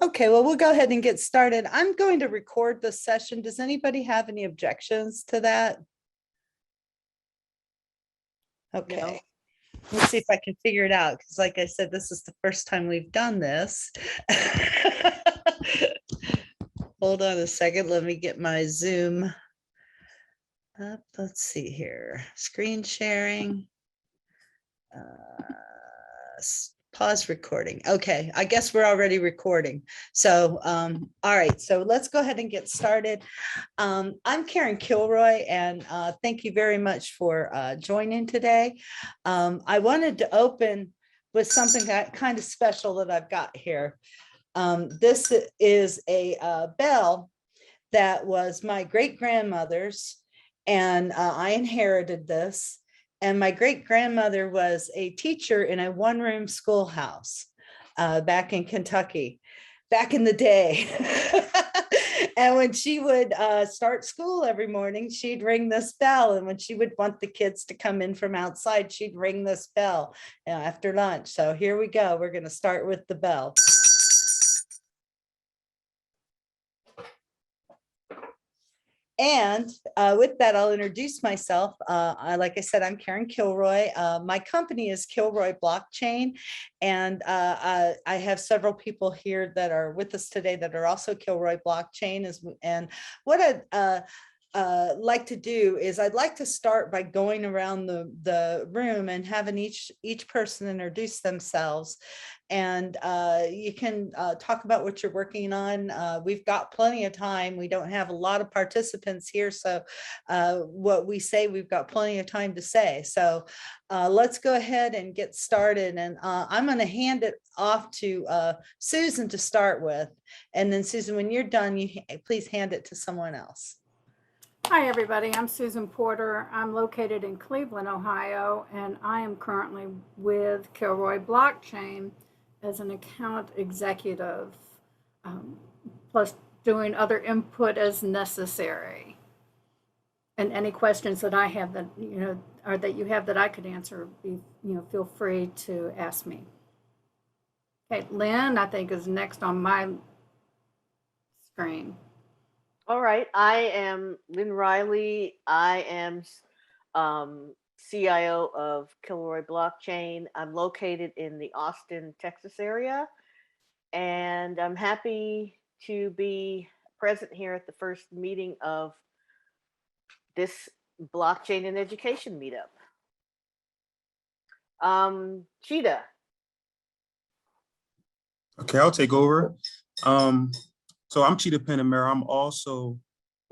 Okay, well, we'll go ahead and get started. I'm going to record this session. Does anybody have any objections to that? Okay. No. Let's see if I can figure it out, because like I said, this is the first time we've done this. Hold on a second. Let me get my Zoom up. Let's see here. Screen sharing. Pause recording. Okay, I guess we're already recording. So, all right, so let's go ahead and get started. I'm Karen Kilroy, and thank you very much for joining today. I wanted to open with something kind of special that I've got here. This is a bell that was my great-grandmother's, and I inherited this. And my great-grandmother was a teacher in a one-room schoolhouse back in Kentucky, back in the day. And when she would start school every morning, she'd ring this bell. And when she would want the kids to come in from outside, she'd ring this bell after lunch. So here we go. We're going to start with the bell. And with that, I'll introduce myself. Like I said, I'm Karen Kilroy. My company is Kilroy Blockchain. And I have several people here that are with us today that are also Kilroy Blockchain. And what I'd like to do is I'd like to start by going around the room and having each person introduce themselves. And you can talk about what you're working on. We've got plenty of time. We don't have a lot of participants here. So what we say, we've got plenty of time to say. So let's go ahead and get started. And I'm going to hand it off to Susan to start with. And then Susan, when you're done, you please hand it to someone else. Hi, everybody. I'm Susan Porter. I'm located in Cleveland, Ohio, and I am currently with Kilroy Blockchain as an account executive, plus doing other input as necessary. And any questions that I have that, or that you have that I could answer, feel free to ask me. Okay, Lynn, I think, is next on my screen. All right. I am Lynn Riley. I am CIO of Kilroy Blockchain. I'm located in the Austin, Texas area, and I'm happy to be present here at the first meeting of this blockchain and education meetup. Cheetah. Okay, I'll take over. So I'm Cheetah Panamera. I'm also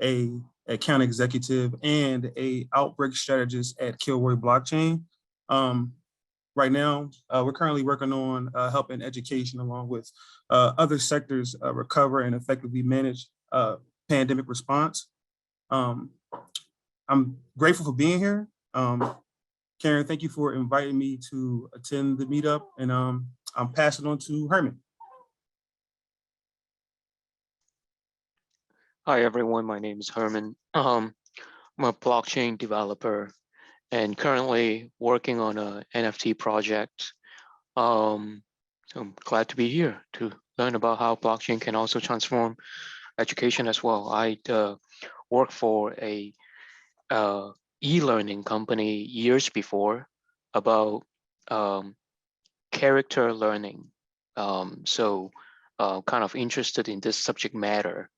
a account executive and a outbreak strategist at Kilroy Blockchain. Right now, we're currently working on helping education along with other sectors recover and effectively manage pandemic response. I'm grateful for being here. Karen, thank you for inviting me to attend the meetup, and I'm passing on to Herman. Hi, everyone. My name is Herman. I'm a blockchain developer and currently working on an NFT project. I'm glad to be here to learn about how blockchain can also transform education as well. I worked for a e-learning company years before about character learning. So kind of interested in this subject matter.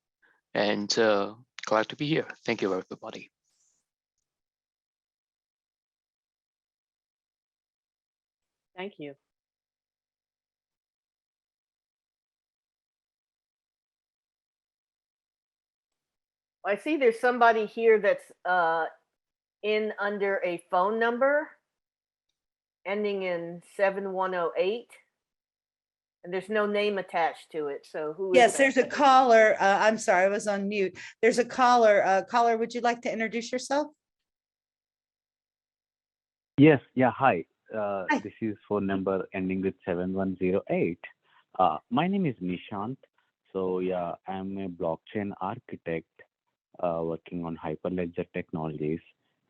And glad to be here. Thank you, everybody. Thank you. I see there's somebody here that's in under a phone number ending in 7108. And there's no name attached to it. So who is Yes, that? there's a caller. I'm sorry, I was on mute. There's a caller. Caller, would you like to introduce yourself? Yes. Yeah. Hi. Hi. This is phone number ending with 7108. My name is Nishant. So yeah, I'm a blockchain architect working on Hyperledger technologies,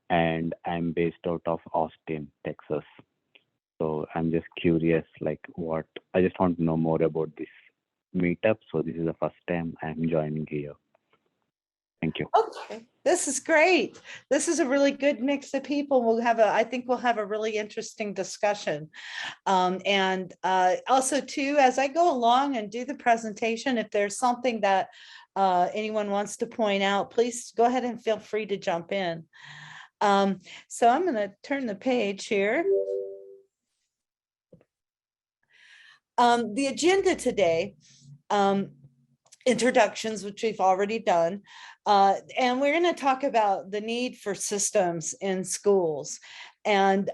and I'm based out of Austin, Texas. So I'm just curious, like I just want to know more about this Meetup. So this is the first time I am joining here. Thank you. Okay, this is great. This is a really good mix of people. I think we'll have a really interesting discussion. And also too, as I go along and do the presentation, if there's something that anyone wants to point out, please go ahead and feel free to jump in. So I'm going to turn the page here. The agenda today, introductions, which we've already done. And we're going to talk about the need for systems in schools. And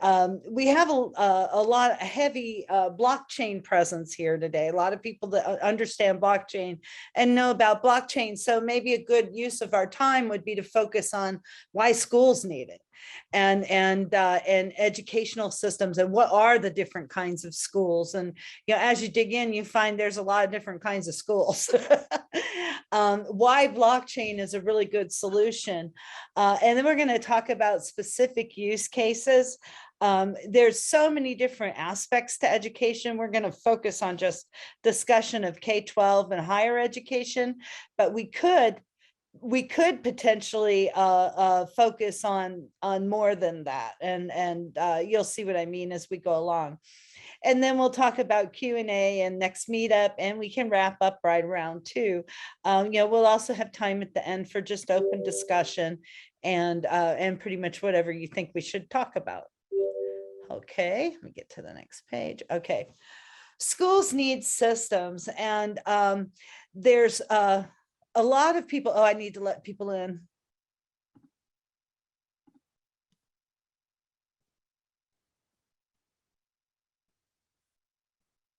we have a lot of heavy blockchain presence here today. A lot of people that understand blockchain and know about blockchain. So maybe a good use of our time would be to focus on why schools need it, and educational systems, and what are the different kinds of schools. And as you dig in, you find there's a lot of different kinds of schools. Why blockchain is a really good solution. And then we're going to talk about specific use cases. There's so many different aspects to education. We're going to focus on just discussion of K-12 and higher education, but we could potentially focus on more than that. And you'll see what I mean as we go along. And then we'll talk about Q&A and next meetup, and we can wrap up right around 2. We'll also have time at the end for just open discussion and pretty much whatever you think we should talk about. Okay, let me get to the next page. Okay, schools need systems, and there's a lot of people. Oh, I need to let people in.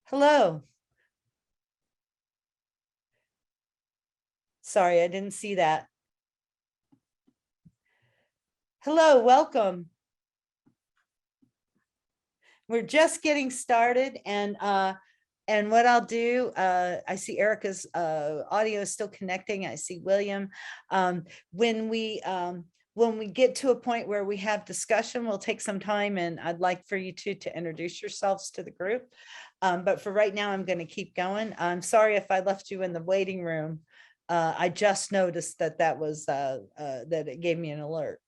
Hello. Sorry, I didn't see that. Hello, welcome. We're just getting started, and what I'll do, I see Erica's audio is still connecting. I see William. When we get to a point where we have discussion, we'll take some time, and I'd like for you two to introduce yourselves to the group. But for right now, I'm going to keep going. I'm sorry if I left you in the waiting room. I just noticed that was that it gave me an alert.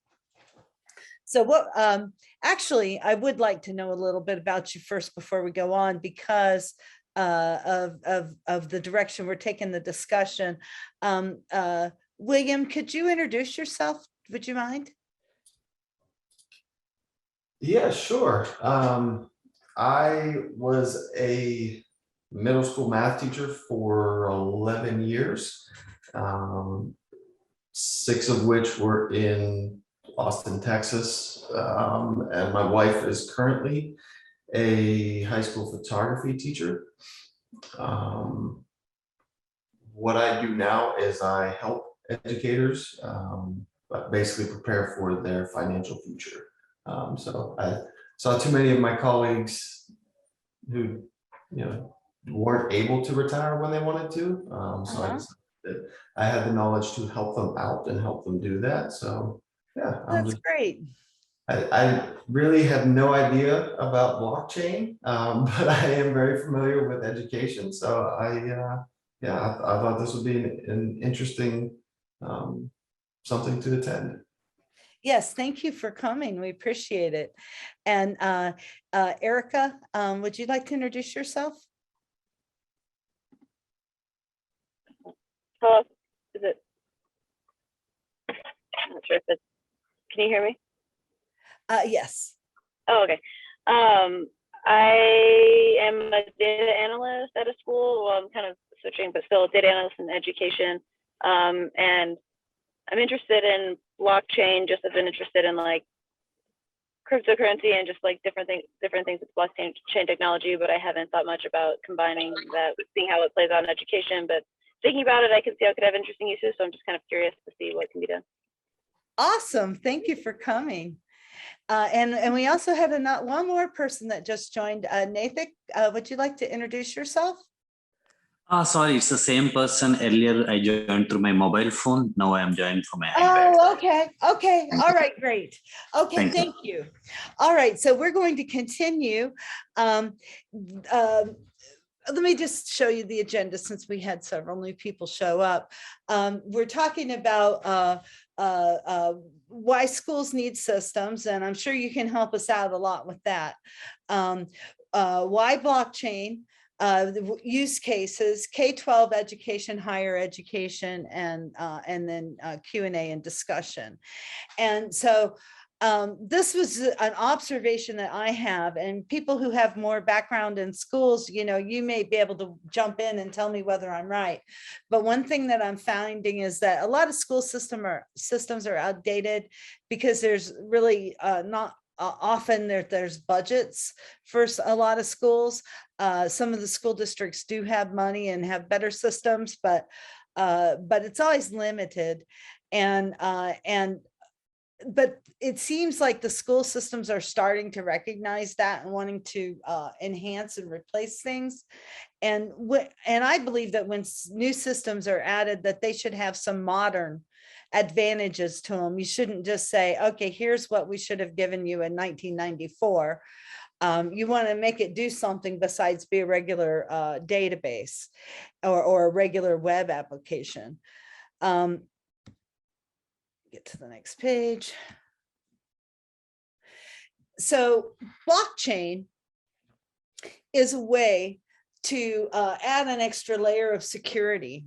So what actually, I would like to know a little bit about you first before we go on, because of the direction we're taking the discussion. William, could you introduce yourself? Would you mind? Yeah, sure. I was a middle school math teacher for 11 years, 6 of which were in Austin, Texas. And my wife is currently a high school photography teacher. What I do now is I help educators basically prepare for their financial future. So I saw too many of my colleagues who, weren't able to retire when they wanted to. So I decided that I had the knowledge to help them out and help them do that. So yeah, That's great. I really had no idea about blockchain, but I am very familiar with education. So I thought this would be an interesting something to attend. Yes, thank you for coming. We appreciate it. And Erica, would you like to introduce yourself? Hello, is it? I'm not sure if it's, can you hear me? Yes. Oh, okay. I am a data analyst at a school. Well, I'm kind of switching, but still a data analyst in education. And I'm interested in blockchain, just have been interested in like cryptocurrency and just like different things with blockchain technology, but I haven't thought much about combining that, seeing how it plays out in education. But thinking about it, I can see how it could have interesting uses. So I'm just kind of curious to see what can be done. Awesome. Thank you for coming. And we also had one more person that just joined. Nathan, would you like to introduce yourself? Sorry, it's the same person. Earlier, I joined through my mobile phone. Now I am joining from my iPad. Oh, okay. Okay. All right, great. Okay, thank you. All right, so we're going to continue. let me just show you the agenda since we had several new people show up. We're talking about why schools need systems, and I'm sure you can help us out a lot with that. Why blockchain, the use cases, K-12 education, higher education, and then Q&A and discussion. And so this was an observation that I have, and people who have more background in schools, you know, you may be able to jump in and tell me whether I'm right. But one thing that I'm finding is that a lot of school systems are outdated because there's really not often there's budgets for a lot of schools. Some of the school districts do have money and have better systems, but it's always limited. But it seems like the school systems are starting to recognize that and wanting to enhance and replace things. And I believe that when new systems are added, that they should have some modern advantages to them. You shouldn't just say, okay, here's what we should have given you in 1994. You want to make it do something besides be a regular database or a regular web application. Get to the next page. So blockchain is a way to add an extra layer of security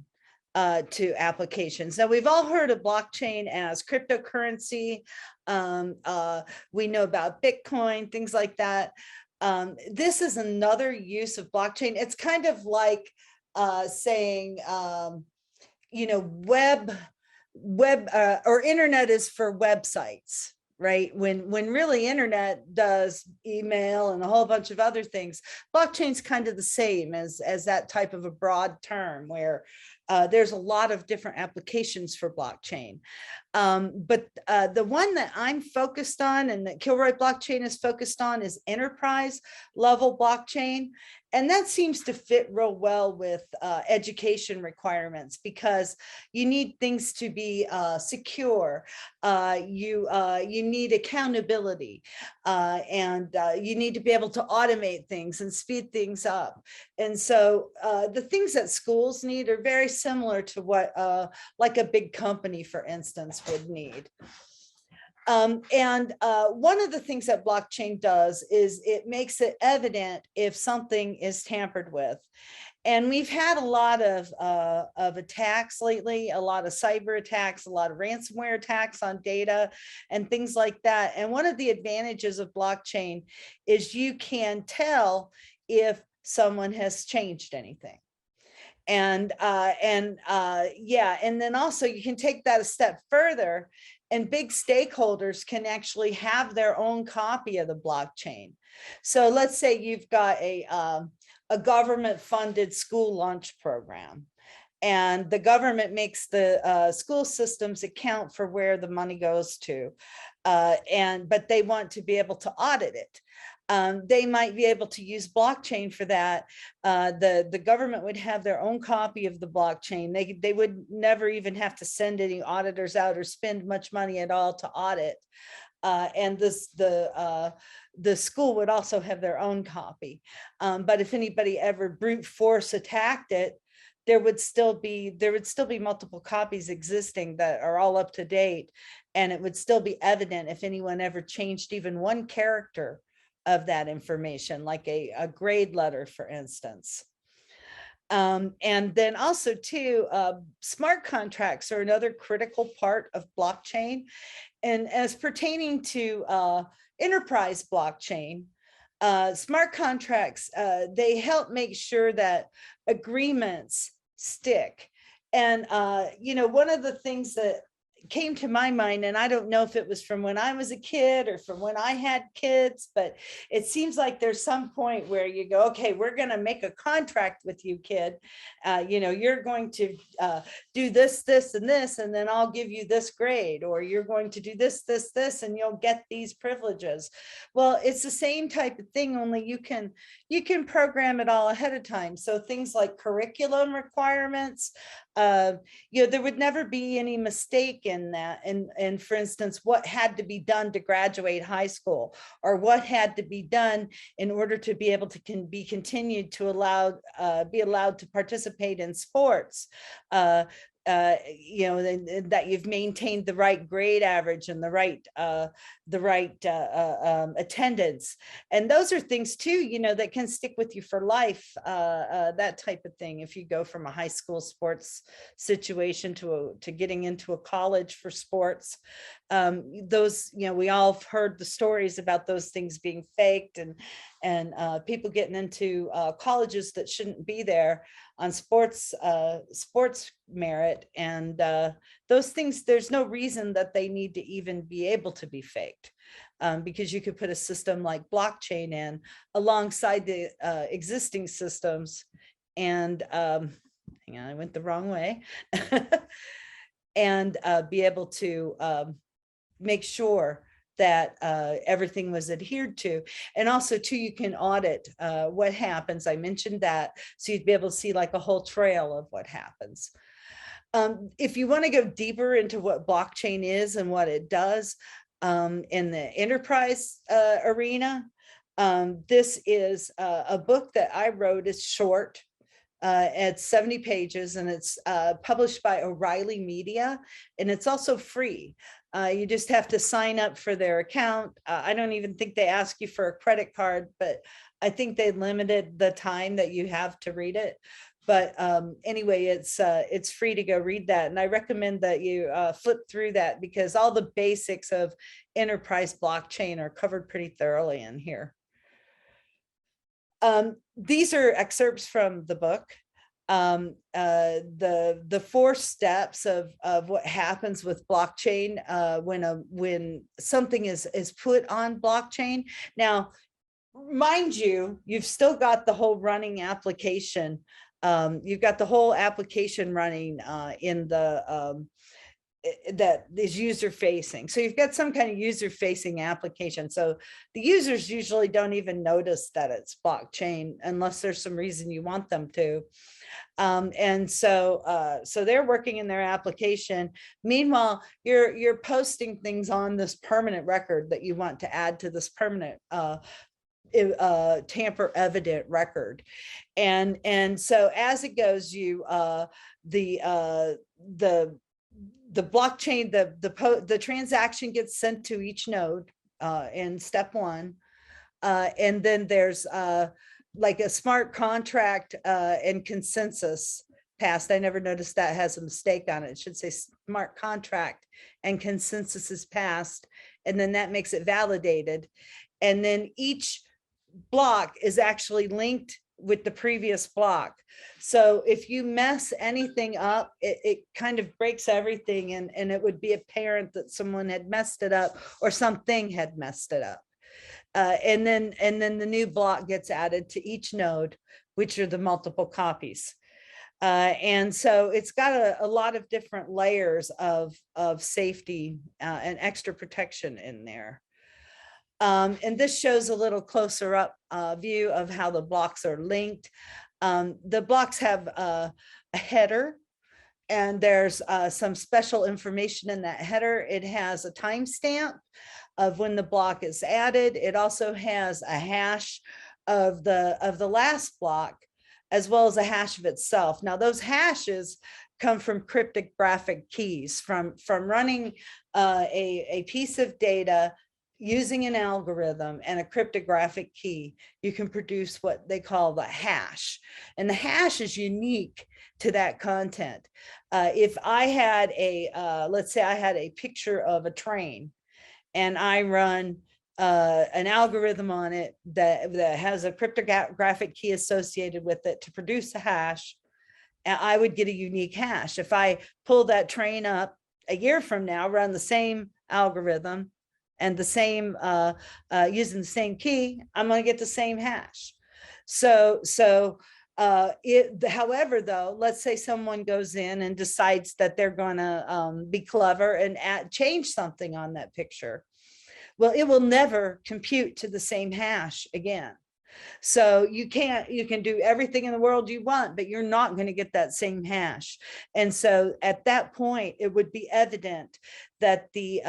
to applications. Now, we've all heard of blockchain as cryptocurrency. We know about Bitcoin, things like that. This is another use of blockchain. It's kind of like saying, you know, web or internet is for websites, right? When really internet does email and a whole bunch of other things. Blockchain's kind of the same as that type of a broad term where there's a lot of different applications for blockchain. But the one that I'm focused on and that Kilroy blockchain is focused on is enterprise level blockchain. And that seems to fit real well with education requirements because you need things to be secure. You need accountability and you need to be able to automate things and speed things up. And so the things that schools need are very similar to what like a big company, for instance, would need. One of the things that blockchain does is it makes it evident if something is tampered with. And we've had a lot of attacks lately, a lot of cyber attacks, a lot of ransomware attacks on data and things like that. And one of the advantages of blockchain is you can tell if someone has changed anything. And then also you can take that a step further, and big stakeholders can actually have their own copy of the blockchain. So let's say you've got a government funded school lunch program, and the government makes the school systems account for where the money goes to, but they want to be able to audit it. They might be able to use blockchain for that. The government would have their own copy of the blockchain. They would never even have to send any auditors out or spend much money at all to audit. And the school would also have their own copy. But if anybody ever brute force attacked it, there would still be multiple copies existing that are all up to date, and it would still be evident if anyone ever changed even one character of that information, like a grade letter, for instance. And then also too, smart contracts are another critical part of blockchain. And as pertaining to enterprise blockchain, smart contracts, they help make sure that agreements stick. And, you know, one of the things that came to my mind, and I don't know if it was from when I was a kid or from when I had kids, but it seems like there's some point where you go, okay, we're going to make a contract with you, kid. You know, you're going to do this, this, and this, and then I'll give you this grade, or you're going to do this, this, this, and you'll get these privileges. Well, it's the same type of thing, only you can program it all ahead of time. So things like curriculum requirements, you know, there would never be any mistake in that. And for instance, what had to be done to graduate high school, or what had to be done in order to be able to be continued to be allowed to participate in sports. You know, that you've maintained the right grade average and the right attendance. And those are things too, you know, that can stick with you for life, that type of thing. If you go from a high school sports situation to getting into a college for sports, those, you know, we all have heard the stories about those things being faked, and people getting into colleges that shouldn't be there on sports merit. And those things, there's no reason that they need to even be able to be faked, because you could put a system like blockchain in alongside the existing systems. And hang on, I went the wrong way. And be able to make sure that everything was adhered to. And also too, you can audit what happens. I mentioned that, so you'd be able to see like a whole trail of what happens. If you want to go deeper into what blockchain is and what it does in the enterprise arena, this is a book that I wrote. It's short. It's 70 pages, and it's published by O'Reilly Media, and it's also free. You just have to sign up for their account. I don't even think they ask you for a credit card, but I think they limited the time that you have to read it. But anyway, it's free to go read that. And I recommend that you flip through that, because all the basics of enterprise blockchain are covered pretty thoroughly in here. These are excerpts from the book. The 4 steps of what happens with blockchain when something is put on blockchain. Now, mind you, you've still got the whole running application. You've got the whole application running in the that is user facing. So you've got some kind of user facing application. So the users usually don't even notice that it's blockchain unless there's some reason you want them to. And so they're working in their application. Meanwhile, you're posting things on this permanent record that you want to add to this permanent tamper evident record. And so as it goes, you the blockchain, the transaction gets sent to each node in step 1. And then there's like a smart contract and consensus passed. I never noticed that has a mistake on it. It should say smart contract and consensus is passed. And then that makes it validated. And then each block is actually linked with the previous block. So if you mess anything up, it kind of breaks everything, and it would be apparent that someone had messed it up or something had messed it up. And then the new block gets added to each node, which are the multiple copies. And so it's got a lot of different layers of safety and extra protection in there. And this shows a little closer up view of how the blocks are linked. The blocks have a header, and there's some special information in that header. It has a timestamp of when the block is added. It also has a hash of the last block, as well as a hash of itself. Now, those hashes come from cryptographic keys, from running a piece of data using an algorithm and a cryptographic key. You can produce what they call the hash, and the hash is unique to that content. If I had let's say I had a picture of a train, and I run an algorithm on it that has a cryptographic key associated with it to produce a hash, and I would get a unique hash. If I pull that train up a year from now, run the same algorithm and the same using the same key, I'm going to get the same hash. However, though, let's say someone goes in and decides that they're going to be clever and change something on that picture. Well, it will never compute to the same hash again. So you can do everything in the world you want, but you're not going to get that same hash. And so at that point, it would be evident that the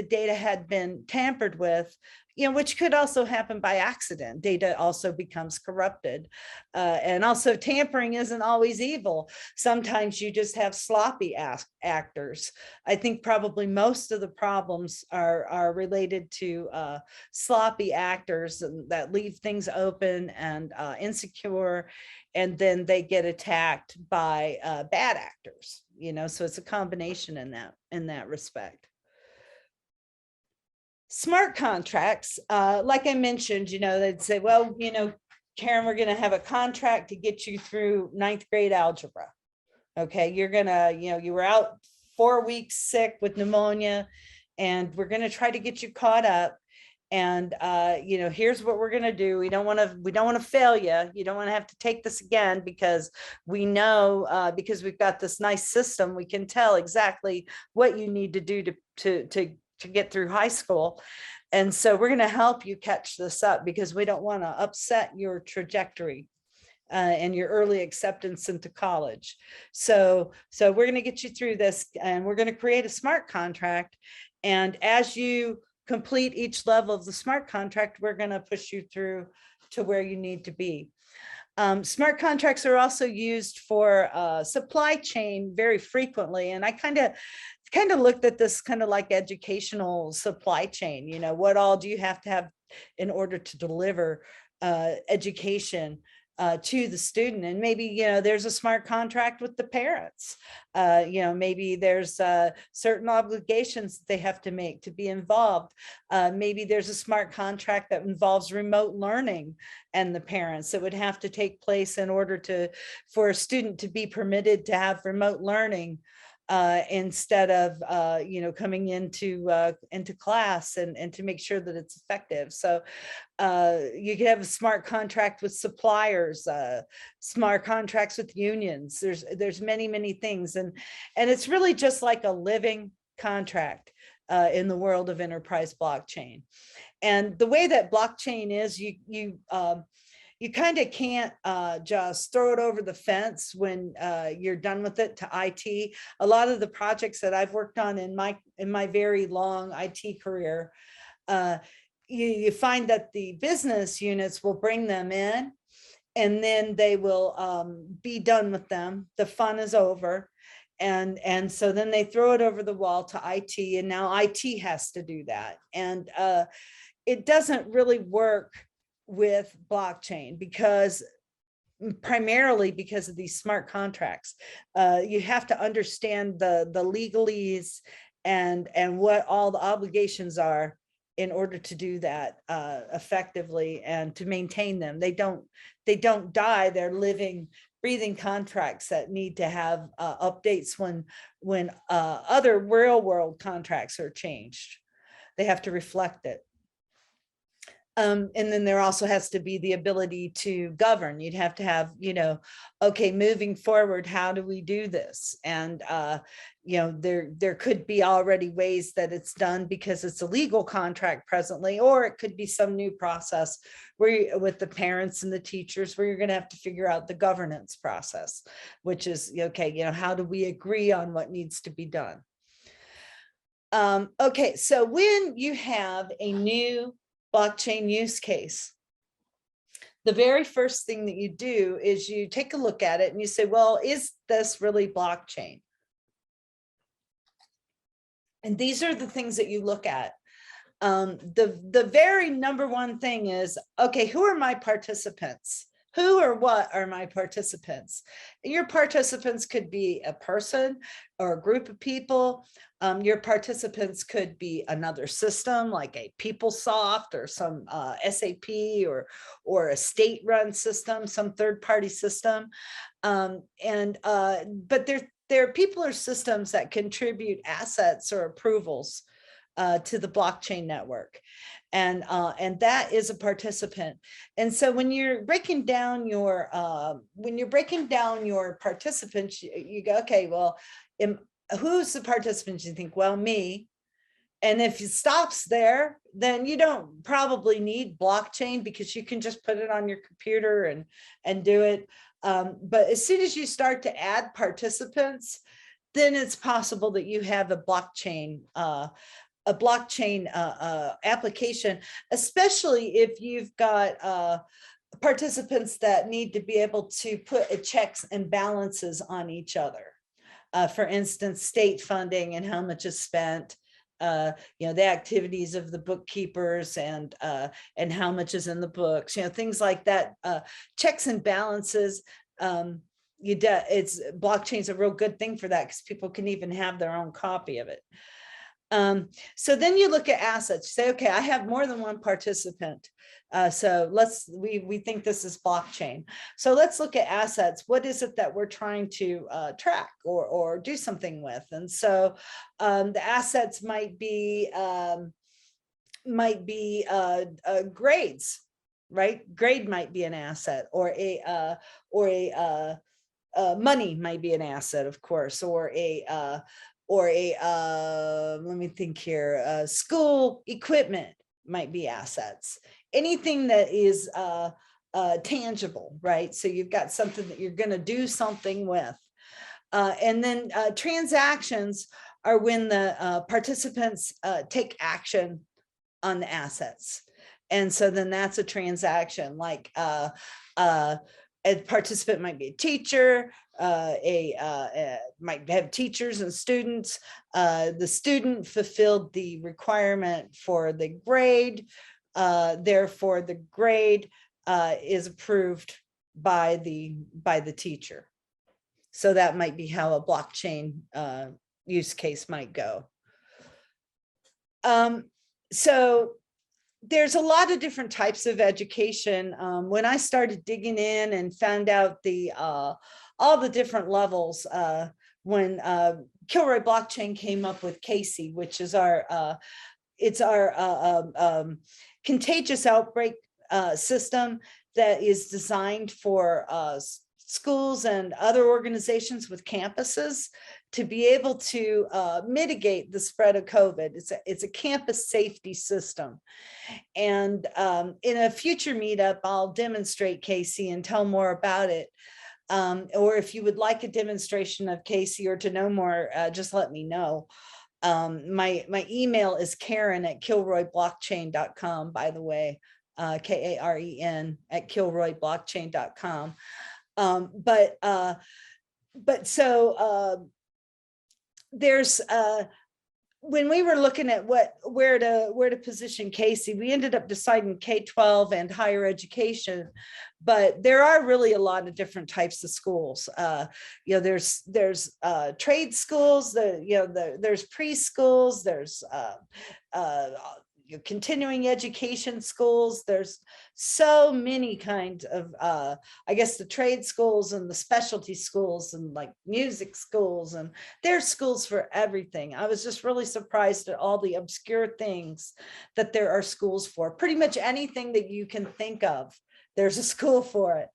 data had been tampered with, which could also happen by accident. Data also becomes corrupted. And also tampering isn't always evil. Sometimes you just have sloppy actors. I think probably most of the problems are related to sloppy actors that leave things open and insecure, and then they get attacked by bad actors, so it's a combination in that respect. Smart contracts, like I mentioned, they'd say, well, Karen, we're going to have a contract to get you through 9th grade algebra. Okay, you're gonna, you were out 4 weeks sick with pneumonia, and we're gonna try to get you caught up. And here's what we're gonna do. We don't want to fail you. You don't want to have to take this again, because we know, because we've got this nice system, we can tell exactly what you need to do to get through high school. And so we're going to help you catch this up, because we don't want to upset your trajectory and your early acceptance into college. So we're going to get you through this, and we're going to create a smart contract. And as you complete each level of the smart contract, we're going to push you through to where you need to be. Smart contracts are also used for supply chain very frequently. And I kind of looked at this kind of like educational supply chain. What all do you have to have in order to deliver education to the student? And maybe, there's a smart contract with the parents. Maybe there's certain obligations that they have to make to be involved. Maybe there's a smart contract that involves remote learning and the parents. It would have to take place in order for a student to be permitted to have remote learning instead of coming into class, and to make sure that it's effective. So you could have a smart contract with suppliers, smart contracts with unions. There's many things, and it's really just like a living contract in the world of enterprise blockchain. And the way that blockchain is, you kind of can't just throw it over the fence when you're done with it to IT. A lot of the projects that I've worked on in my very long IT career, you find that the business units will bring them in, and then they will be done with them. The fun is over. And so then they throw it over the wall to IT, and now IT has to do that. And it doesn't really work with blockchain, primarily because of these smart contracts. You have to understand the legalese and what all the obligations are in order to do that effectively and to maintain them. They don't die. They're living, breathing contracts that need to have updates when other real world contracts are changed. They have to reflect it. And then there also has to be the ability to govern. You'd have to have, okay, moving forward, how do we do this? And, there could be already ways that it's done because it's a legal contract presently, or it could be some new process where with the parents and the teachers, where you're going to have to figure out the governance process, which is, okay, how do we agree on what needs to be done? Okay, so when you have a new blockchain use case, the very first thing that you do is you take a look at it and you say, well, is this really blockchain? And these are the things that you look at. The very number one thing is, okay, who are my participants? Who or what are my participants? Your participants could be a person or a group of people. Your participants could be another system like a PeopleSoft or some SAP or a state-run system, some third-party system. But there are people or systems that contribute assets or approvals to the blockchain network. And that is a participant. And so when you're breaking down your participants, you go, okay, well, who's the participants? You think, well, me, And if it stops there, then you don't probably need blockchain because you can just put it on your computer and do it. But as soon as you start to add participants, then it's possible that you have a blockchain application, especially if you've got participants that need to be able to put checks and balances on each other. For instance, state funding and how much is spent, the activities of the bookkeepers and how much is in the books, things like that. Checks and balances. It's blockchain's a real good thing for that because people can even have their own copy of it. So then you look at assets. You say, okay, I have more than one participant. So we think this is blockchain. So let's look at assets. What is it that we're trying to track or do something with? And so the assets might be grades, right? Grade might be an asset, or money might be an asset, of course, or let me think here, school equipment might be assets. Anything that is tangible, right? So you've got something that you're going to do something with. And then transactions are when the participants take action on the assets. And so then that's a transaction, like a participant might be a teacher, might have teachers and students. The student fulfilled the requirement for the grade, therefore the grade is approved by the teacher. So that might be how a blockchain use case might go. So there's a lot of different types of education. When I started digging in and found out all the different levels, when Kilroy Blockchain came up with Casey, which is our contagious outbreak system that is designed for schools and other organizations with campuses to be able to mitigate the spread of COVID. It's a campus safety system. And in a future meetup, I'll demonstrate Casey and tell more about it. Or if you would like a demonstration of Casey or to know more, just let me know. My email is Karen@kilroyblockchain.com, by the way, Karen @kilroyblockchain.com. But so there's when we were looking at where to position Casey, we ended up deciding K-12 and higher education, but there are really a lot of different types of schools. There's trade schools, there's preschools, there's continuing education schools. There's so many kinds of, I guess, the trade schools and the specialty schools and like music schools, and there's schools for everything. I was just really surprised at all the obscure things that there are schools for. Pretty much anything that you can think of, there's a school for it.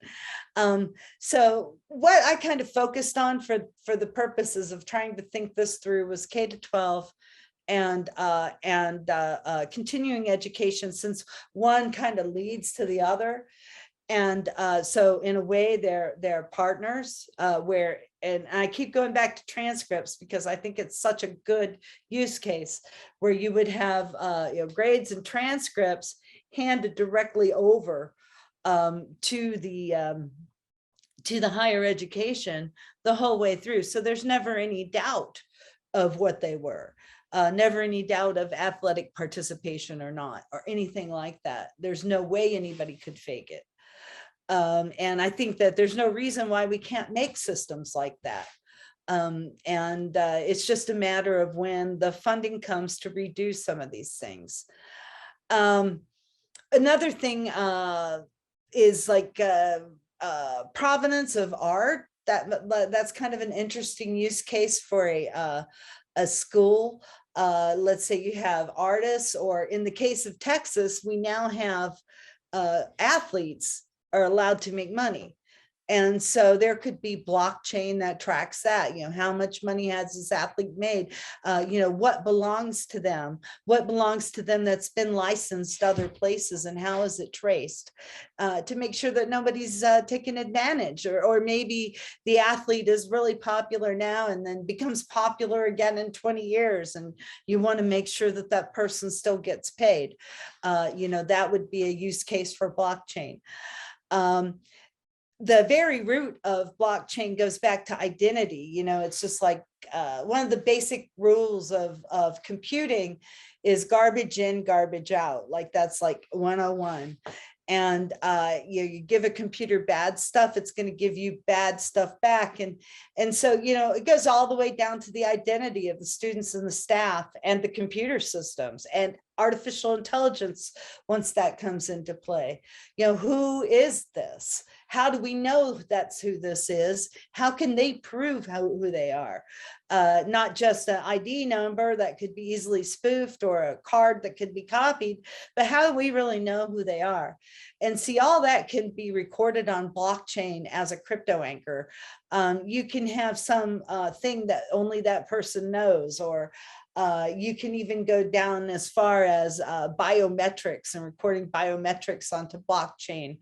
So what I kind of focused on for the purposes of trying to think this through was K-12 and continuing education, since one kind of leads to the other. And so in a way they're partners, and I keep going back to transcripts because I think it's such a good use case where you would have grades and transcripts handed directly over to the higher education the whole way through. So there's never any doubt of what they were. Never any doubt of athletic participation or not, or anything like that. There's no way anybody could fake it. And I think that there's no reason why we can't make systems like that. It's just a matter of when the funding comes to redo some of these things. Another thing is like provenance of art. That's kind of an interesting use case for a school. Let's say you have artists, or in the case of Texas, we now have athletes are allowed to make money. And so there could be blockchain that tracks that, how much money has this athlete made, what belongs to them, that's been licensed other places, and how is it traced, to make sure that nobody's taking advantage, or maybe the athlete is really popular now and then becomes popular again in 20 years, and you want to make sure that that person still gets paid. That would be a use case for blockchain. The very root of blockchain goes back to identity. It's just like one of the basic rules of computing is garbage in, garbage out. Like that's like 101. And you give a computer bad stuff, it's going to give you bad stuff back. And so, it goes all the way down to the identity of the students and the staff and the computer systems and artificial intelligence once that comes into play. Who is this? How do we know that's who this is? How can they prove who they are? Not just an ID number that could be easily spoofed or a card that could be copied, but how do we really know who they are? And see, all that can be recorded on blockchain as a crypto anchor. You can have some thing that only that person knows, or you can even go down as far as biometrics and recording biometrics onto blockchain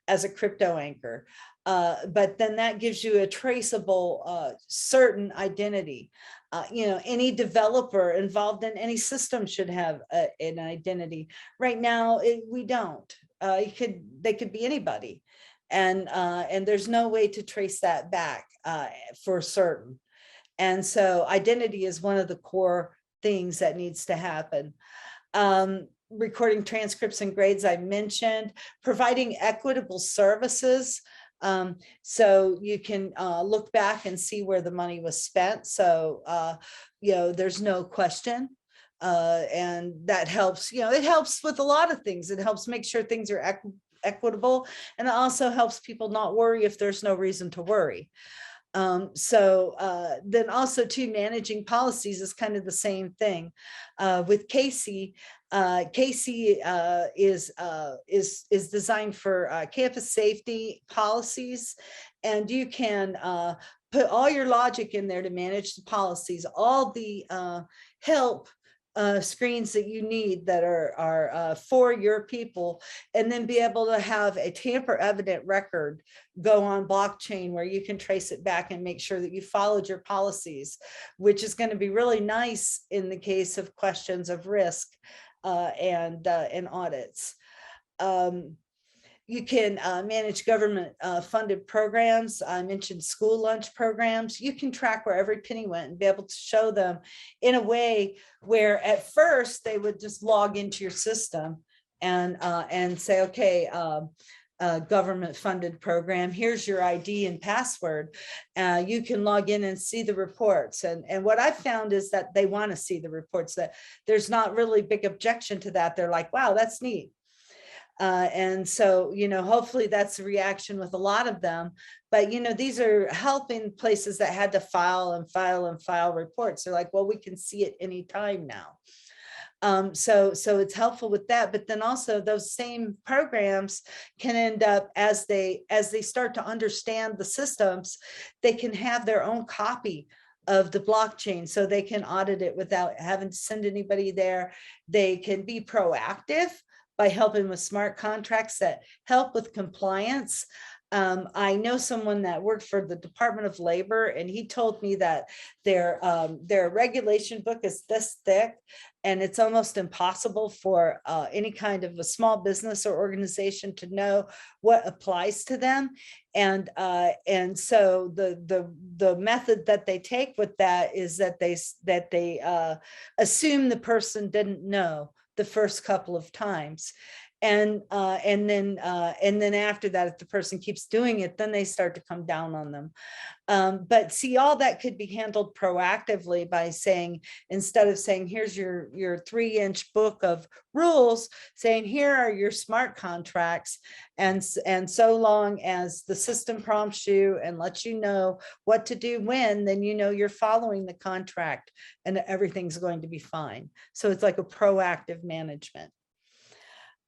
as a crypto anchor. But then that gives you a traceable, certain identity. Any developer involved in any system should have an identity. Right now, we don't. They could be anybody, and there's no way to trace that back for certain. And so identity is one of the core things that needs to happen. Recording transcripts and grades, I mentioned, providing equitable services. So you can look back and see where the money was spent. So, there's no question. And that helps, it helps with a lot of things. It helps make sure things are equitable. And it also helps people not worry if there's no reason to worry. Then also too, managing policies is kind of the same thing. With Casey, Casey is designed for campus safety policies, and you can put all your logic in there to manage the policies, all the help screens that you need that are for your people, and then be able to have a tamper evident record go on blockchain where you can trace it back and make sure that you followed your policies, which is going to be really nice in the case of questions of risk and audits. You can manage government funded programs. I mentioned school lunch programs. You can track where every penny went and be able to show them in a way where at first they would just log into your system and say, okay, government funded program, here's your ID and password. You can log in and see the reports. And what I've found is that they want to see the reports, that there's not really big objection to that. They're like, wow, that's neat. And so, hopefully that's a reaction with a lot of them. But, these are helping places that had to file reports. They're like, well, we can see it anytime now. So it's helpful with that. But then also those same programs can end up, as they start to understand the systems, they can have their own copy of the blockchain, so they can audit it without having to send anybody there. They can be proactive by helping with smart contracts that help with compliance. I know someone that worked for the Department of Labor, and he told me that their regulation book is this thick, and it's almost impossible for any kind of a small business or organization to know what applies to them. And so the method that they take with that is that they assume the person didn't know the first couple of times. And then after that, if the person keeps doing it, then they start to come down on them. But see, all that could be handled proactively by saying, instead of saying, here's your 3-inch book of rules, saying, here are your smart contracts. And so long as the system prompts you and lets you know what to do when, then you're following the contract and everything's going to be fine. So it's like a proactive management.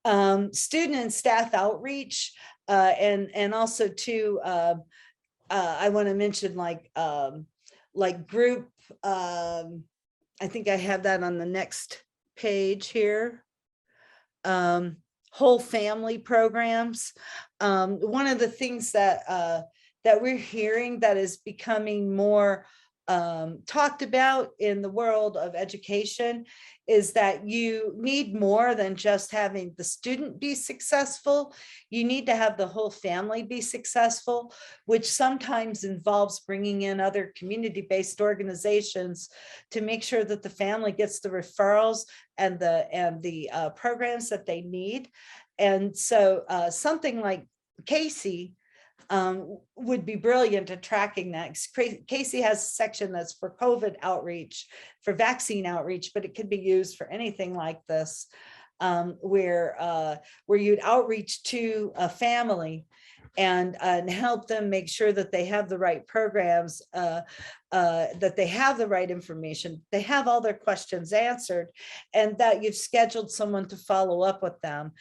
Student and staff outreach. And also too, I want to mention like group, I think I have that on the next page here. Whole family programs. One of the things that we're hearing that is becoming more talked about in the world of education is that you need more than just having the student be successful. You need to have the whole family be successful, which sometimes involves bringing in other community-based organizations to make sure that the family gets the referrals and the programs that they need. And so something like Casey would be brilliant at tracking that. Casey has a section that's for COVID outreach, for vaccine outreach, but it could be used for anything like this, where you'd outreach to a family and help them make sure that they have the right programs, that they have the right information, they have all their questions answered, and that you've scheduled someone to follow up with them.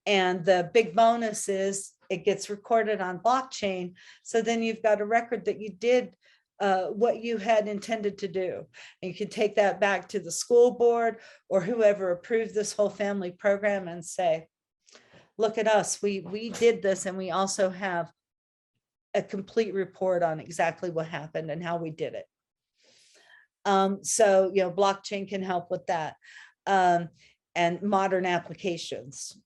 And the big bonus is it gets recorded on blockchain. So then you've got a record that you did what you had intended to do. And you can take that back to the school board or whoever approved this whole family program and say, look at us, we did this, and we also have a complete report on exactly what happened and how we did it. So, blockchain can help with that, and modern applications.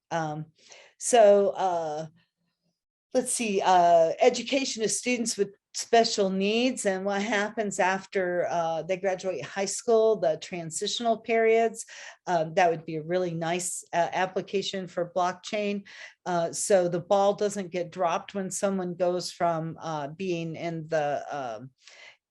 Let's see, education of students with special needs and what happens after they graduate high school, the transitional periods. That would be a really nice application for blockchain. So the ball doesn't get dropped when someone goes from being in the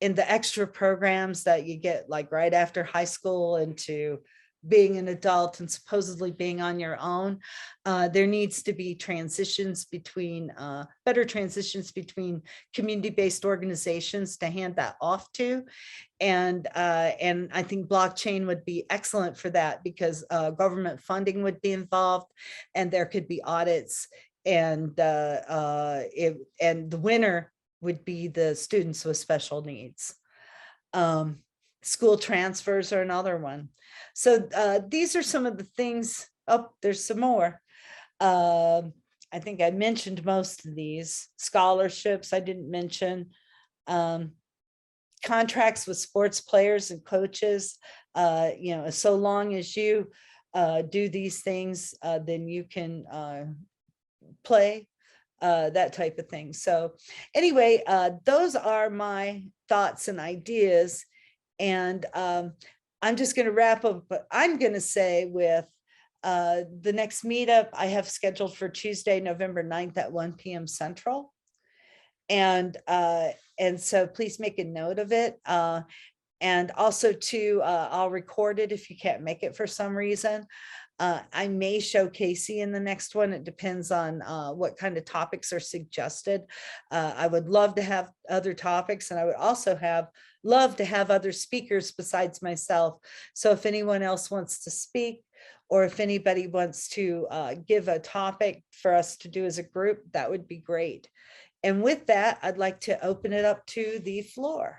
extra programs that you get like right after high school into being an adult and supposedly being on your own. There needs to be transitions between, better transitions between community-based organizations to hand that off to. And I think blockchain would be excellent for that because government funding would be involved and there could be audits, and the winner would be the students with special needs. School transfers are another one. So these are some of the things. Oh, there's some more. I think I mentioned most of these. Scholarships I didn't mention. Contracts with sports players and coaches. So long as you do these things, then you can play, that type of thing. So anyway, those are my thoughts and ideas. And I'm just going to wrap up, but I'm going to say with the next meetup I have scheduled for Tuesday, November 9th at 1 p.m. Central. And so please make a note of it. And also too, I'll record it if you can't make it for some reason. I may show Casey in the next one. It depends on what kind of topics are suggested. I would love to have other topics, and I would also love to have other speakers besides myself. So if anyone else wants to speak, or if anybody wants to give a topic for us to do as a group, that would be great. And with that, I'd like to open it up to the floor.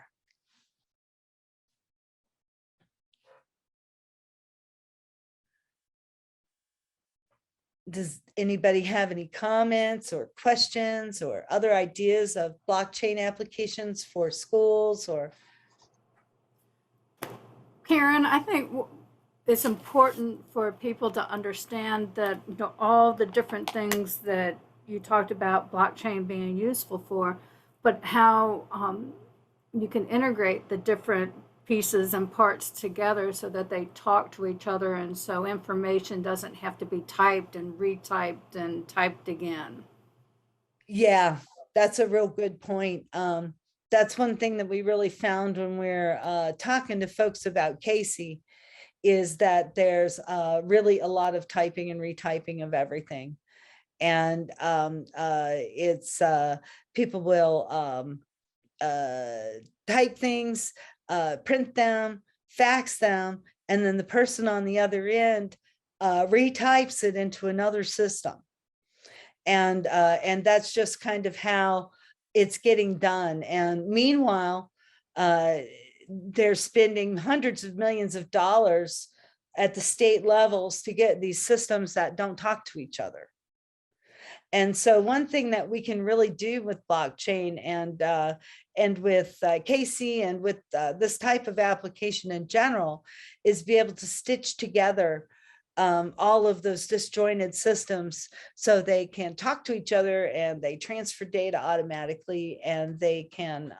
Does anybody have any comments or questions or other ideas of blockchain applications for schools? Or Karen, I think it's important for people to understand that all the different things that you talked about blockchain being useful for, but how you can integrate the different pieces and parts together so that they talk to each other, and so information doesn't have to be typed and retyped and typed again. Yeah, that's a real good point. That's one thing that we really found when we're talking to folks about Casey, is that there's really a lot of typing and retyping of everything. And it's people will type things, print them, fax them, and then the person on the other end retypes it into another system. And that's just kind of how it's getting done. And meanwhile, they're spending hundreds of millions of dollars at the state levels to get these systems that don't talk to each other. And so one thing that we can really do with blockchain and with Casey and with this type of application in general is be able to stitch together all of those disjointed systems so they can talk to each other and they transfer data automatically, and they can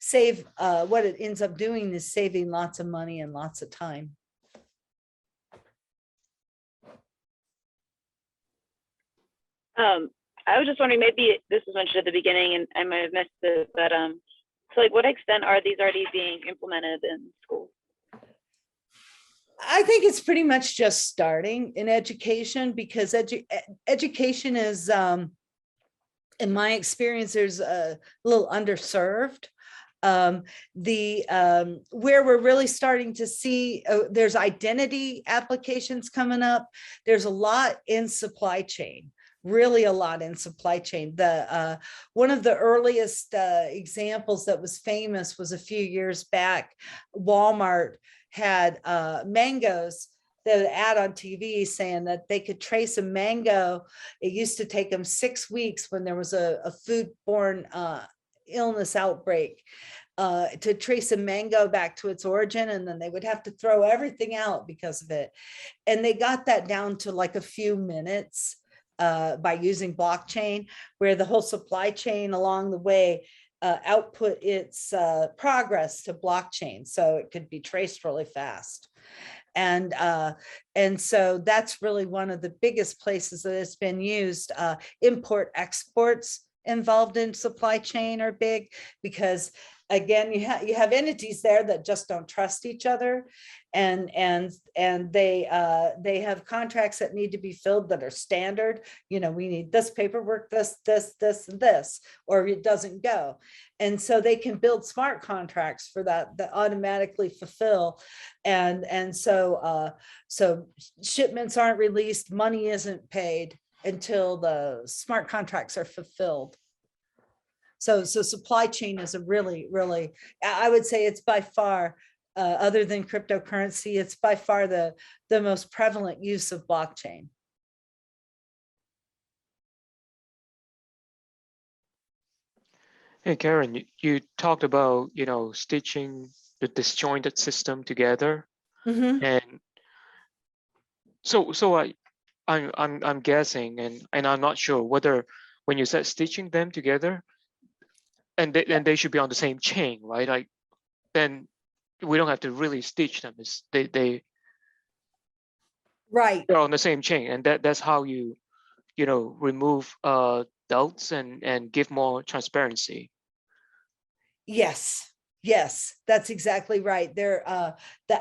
save, what it ends up doing is saving lots of money and lots of time. I was just wondering, maybe this was mentioned at the beginning and I might have missed it, but so like what extent are these already being implemented in schools? I think it's pretty much just starting in education, because education is, in my experience, there's a little underserved. Where we're really starting to see, there's identity applications coming up. There's a lot in supply chain. Really a lot in supply chain. One of the earliest examples that was famous was a few years back. Walmart had mangoes that would ad on TV saying that they could trace a mango. It used to take them 6 weeks when there was a foodborne illness outbreak to trace a mango back to its origin, and then they would have to throw everything out because of it. And they got that down to like a few minutes by using blockchain, where the whole supply chain along the way output its progress to blockchain, so it could be traced really fast. And so that's really one of the biggest places that it's been used. Import exports involved in supply chain are big, because again, you have entities there that just don't trust each other, and they have contracts that need to be filled that are standard. You know, we need this paperwork, this, and this, or it doesn't go. And so they can build smart contracts for that automatically fulfill. And so shipments aren't released, money isn't paid until the smart contracts are fulfilled. So supply chain is a really, I would say it's by far, other than cryptocurrency, it's by far the most prevalent use of blockchain. Hey, Karen, you talked about, stitching the disjointed system together. Mm-hmm. And so I'm guessing, and I'm not sure whether when you said stitching them together, and they should be on the same chain, right? Like, then we don't have to really stitch them. It's, they're Right. on the same chain, and that's how you remove doubts and give more transparency. Yes, that's exactly right. The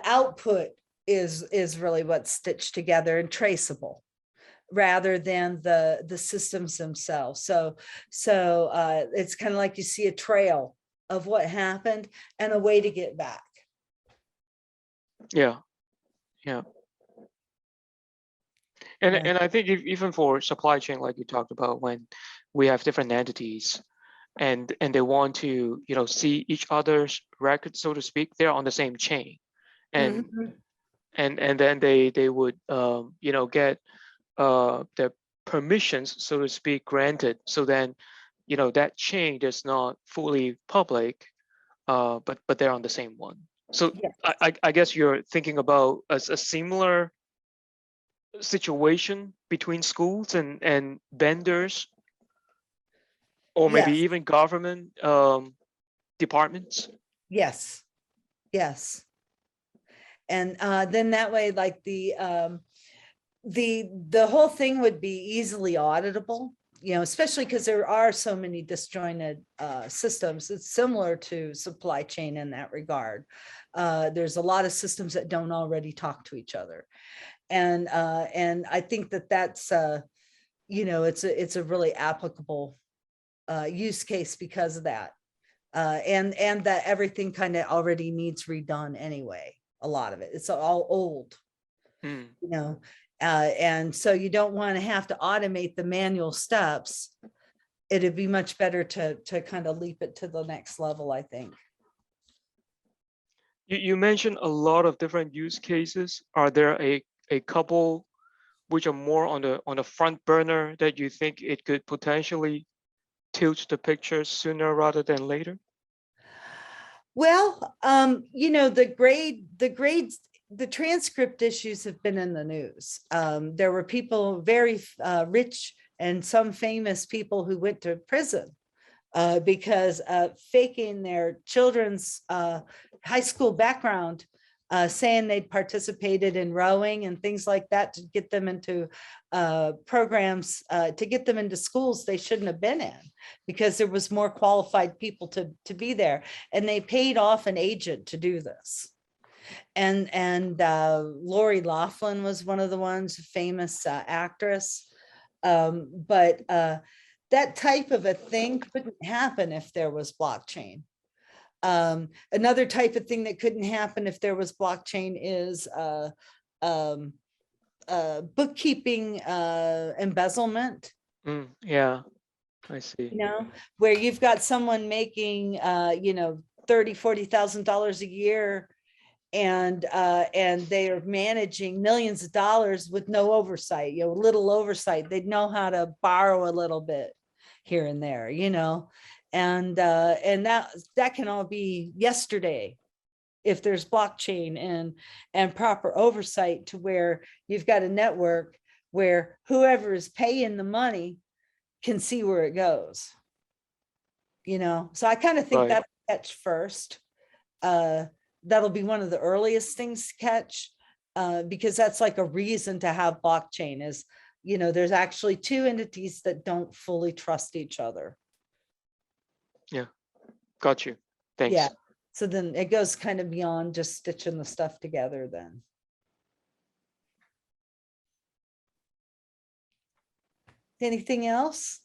output is really what's stitched together and traceable, rather than the systems themselves. So it's kind of like you see a trail of what happened and a way to get back. Yeah. And Yeah. and I think even for supply chain, like you talked about, when we have different entities and they want to see each other's records, so to speak, they're on the same chain, and Mhm. and then they would get the permissions, so to speak, granted. So then that chain is not fully public, but they're on the same one. So Yes. I guess you're thinking about a similar situation between schools and vendors, or maybe Yes. even government departments. Yes. And then that way, like the whole thing would be easily auditable, especially because there are so many disjointed systems. It's similar to supply chain in that regard. There's a lot of systems that don't already talk to each other. And I think that's it's a really applicable use case because of that. And that everything kind of already needs redone anyway. A lot of it's all old, And so you don't want to have to automate the manual steps. It'd be much better to kind of leap it to the next level, I think. You mentioned a lot of different use cases. Are there a couple which are more on the front burner that you think it could potentially tilt the picture sooner rather than later? Well, the transcript issues have been in the news. There were people, very rich and some famous people who went to prison because faking their children's high school background, saying they'd participated in rowing and things like that to get them into programs, to get them into schools they shouldn't have been in, because there was more qualified people to be there. And they paid off an agent to do this. And Lori Loughlin was one of the ones, famous actress. But that type of a thing couldn't happen if there was blockchain. Another type of thing that couldn't happen if there was blockchain is bookkeeping embezzlement. Yeah, I see. Where you've got someone making $30,000-$40,000 a year, and they are managing millions of dollars with no oversight, little oversight. They'd know how to borrow a little bit here and there, and that can all be yesterday if there's blockchain and proper oversight, to where you've got a network where whoever is paying the money can see where it goes. So I kind of think Right. that's catch first. That'll be one of the earliest things to catch, because that's like a reason to have blockchain is, there's actually two entities that don't fully trust each other. Got you. Thanks. Yeah. So then it goes kind of beyond just stitching the stuff together then. Anything else?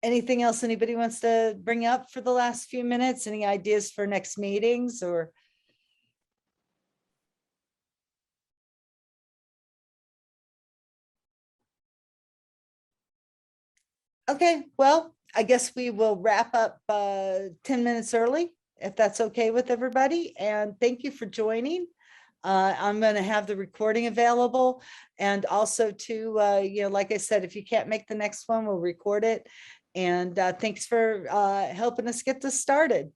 Anything else anybody wants to bring up for the last few minutes? Any ideas for next meetings or? Okay, well, I guess we will wrap up 10 minutes early, if that's okay with everybody. And thank you for joining. I'm going to have the recording available, and also to, like I said, if you can't make the next one, we'll record it. And thanks for helping us get this started.